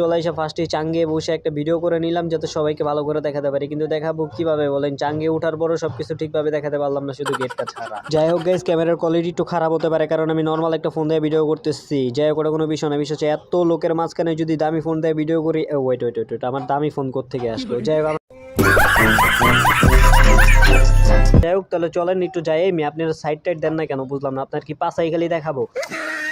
চলে এসে ফার্স্টে চাঙ্গে বসে একটা ভিডিও করে নিলাম যাতে সবাইকে ভালো করে দেখাতে পারি, কিন্তু দেখাবো কিভাবে বলেন? চাঙ্গে ওঠার পরও সবকিছু ঠিকভাবে দেখাতে পারলাম না, শুধু গেটটা ছাড়া। যাই হোক গাইস, ক্যামেরার কোয়ালিটি একটু খারাপ হতে পারে কারণ আমি নর্মাল একটা ফোন দিয়ে ভিডিও করতেছি। যাই হোক, ওটা কোনো বিষয় না। বিষয় হচ্ছে এত লোকের মাঝখানে যদি দামি ফোন দিয়ে ভিডিও করি, ওয়েট ওয়েট ওয়েট, আমার দামি ফোন কোত্থেকে আসলো? যাই হোক তাহলে চলেন একটু যাই। আপনার সাইড টাইড দেন না কেন বুঝলাম না, আপনার কি পাশাই খালি দেখাবো?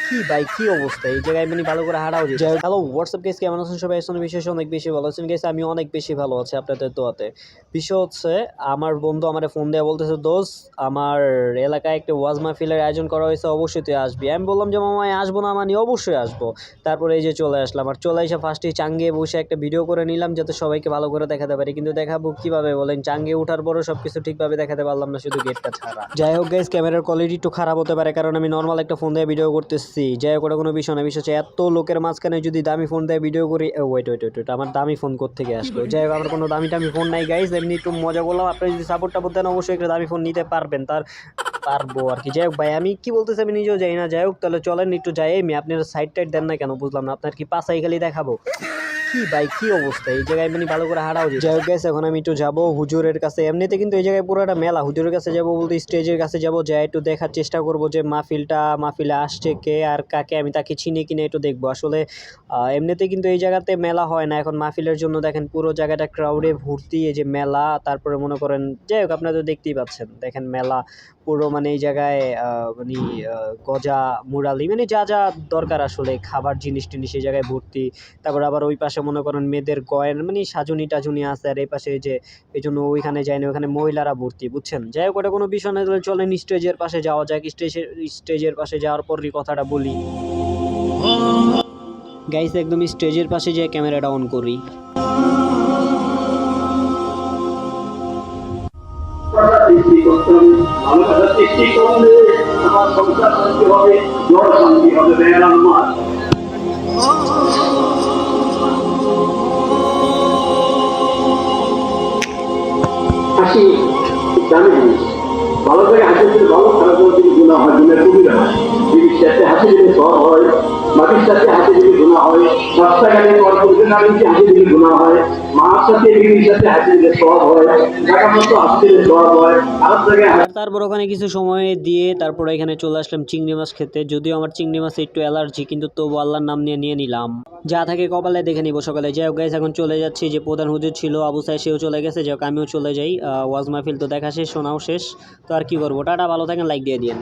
কি ভাই, কি অবস্থা এই জায়গায়? মানে ভালো করে হাঁটাও যায়। হ্যালো হোয়াটসঅ্যাপ গাইস, কেমন আছেন সবাই? আসলে বিশেষ অনেক বেশি ভালো আছেন গাইস, আমি অনেক বেশি ভালো আছি আপনাদের দোয়াতে। বিষয় হচ্ছে আমার বন্ধু আমার ফোন দিয়ে বলতেছে, দোস্ত আমার এলাকায় একটা ওয়াজ মাহফিলের আয়োজন করা হয়েছে, অবশ্যই তুই আসবি। আমি বললাম যে মামা আসবো না মানে? অবশ্যই আসবো। তারপরে এই যে চলে আসলাম, আর চলে এসে ফার্স্টে চাঙ্গে বসে একটা ভিডিও করে নিলাম যাতে সবাইকে ভালো করে দেখাতে পারি, কিন্তু দেখাবো কিভাবে বলেন? চাঙ্গে ওঠার পরও সবকিছু ঠিকভাবে দেখাতে পারলাম না, শুধু গেটটা ছাড়া। যাই হোক গাইস, ক্যামেরার কোয়ালিটি একটু খারাপ হতে পারে কারণ আমি নর্মাল একটা ফোন দিয়ে ভিডিও করতেছি। যাই হোক, ওটা কোনো বিষয় না। বিষয় হচ্ছে এত লোকের মাঝখানে যদি দামি ফোন দিয়ে ভিডিও করি, ওয়েট ওয়েট ওয়েট, আমার দামি ফোন কোত্থেকে আসলো? যাই হোক, আমার কোনো দামি ফোন নাই গাইস, এমনি একটু মজা করলাম। আপনারা যদি সাপোর্ট দেন অবশ্যই একটা দামি ফোন নিতে পারবেন, পারবো আর কি। যাই হোক ভাই, আমি কি বলতেছি আমি নিজেও যাই না। যাই হোক, তাহলে চলেন একটু যাই। আপনার সাইড টাইড দেন না কেন বুঝলাম না, আপনার কি পাশাই খালি দেখাবো? কি ভাই, কি অবস্থা এই জায়গায়? মানে ভালো করে হাঁটাও যায়। যাই হোক গাইস, এখন আমি একটু যাবো হুজুরের কাছে। এমনিতে কিন্তু এই জায়গায় পুরো একটা মেলা। হুজুরের কাছে যাবো বলতে স্টেজের কাছে যাবো, যাই একটু দেখার চেষ্টা করবো যে মাহফিলে আসছে কে আর কাকে, আমি তাকে চিনি কিনা একটু দেখবো। আসলে এমনিতে কিন্তু এই জায়গাতে মেলা হয় না, এখন মাহফিলের জন্য দেখেন পুরো জায়গাটা ক্রাউডে ভর্তি। এই যে মেলা, তারপরে মনে করেন, যাই হোক আপনারা তো দেখতেই পাচ্ছেন, দেখেন মেলা পুরো। মানে এই জায়গায় মানে গজা মুরালি মানে যা যা দরকার আসলে খাবার জিনিস টিনিস এই জায়গায় ভর্তি। তারপর আবার ওই পাশে মনে করেন মেয়েদের গয়না মানে সাজুনি টাজুনি আছে, আর এই পাশে যে এই জন্য ওইখানে যায়নি, ওইখানে মহিলারা ভর্তি, বুঝছেন? যাই হোক, ওটা কোনো বিষয় না। চলেন স্টেজের পাশে যাওয়া যাক। স্টেজের পাশে যাওয়ার পরই কথাটা বলি গাইস, একদম স্টেজের পাশে যে ক্যামেরাটা অন করি। হাসি দামি জিনিস, ভালো থেকে হাসি দিলে ভালো, খারাপ করে যদি গুণা হয় গুণের কবিরা হয়। বিবির সাথে হাসি দিলে সব হয়, মাটির সাথে হাসি দিলে গুণা হয়, রাস্তাঘাটে কল করতে না দিলে হাসি দিলে গুণা হয়, মার সাথে বিবির সাথে হাসি দিলে সব হয়, টাকা মতো হাসি দিলে সব হয়। আর জায়গায় তারপর ওখানে কিছু সময় দিয়ে তারপর এখানে চলে আসলাম চিংড়ি মাছ খেতে। যদিও আমার চিংড়ি মাছে একটু অ্যালার্জি, কিন্তু তবু আল্লাহর নাম নিয়ে নিলাম, যা থাকে কপালে দেখে নিবো সকালে। যাই হোক গাইস, এখন চলে যাচ্ছি। যে প্রধান হুজুর ছিল আবু সাইদ, সেও চলে গেছে। যাই হোক, আমিও চলে যাই। ওয়াজ মাহফিল তো দেখা শেষ, শোনাও শেষ, তো আর কি করবো। টাটা, ভালো থাকেন, লাইক দিয়ে দিন।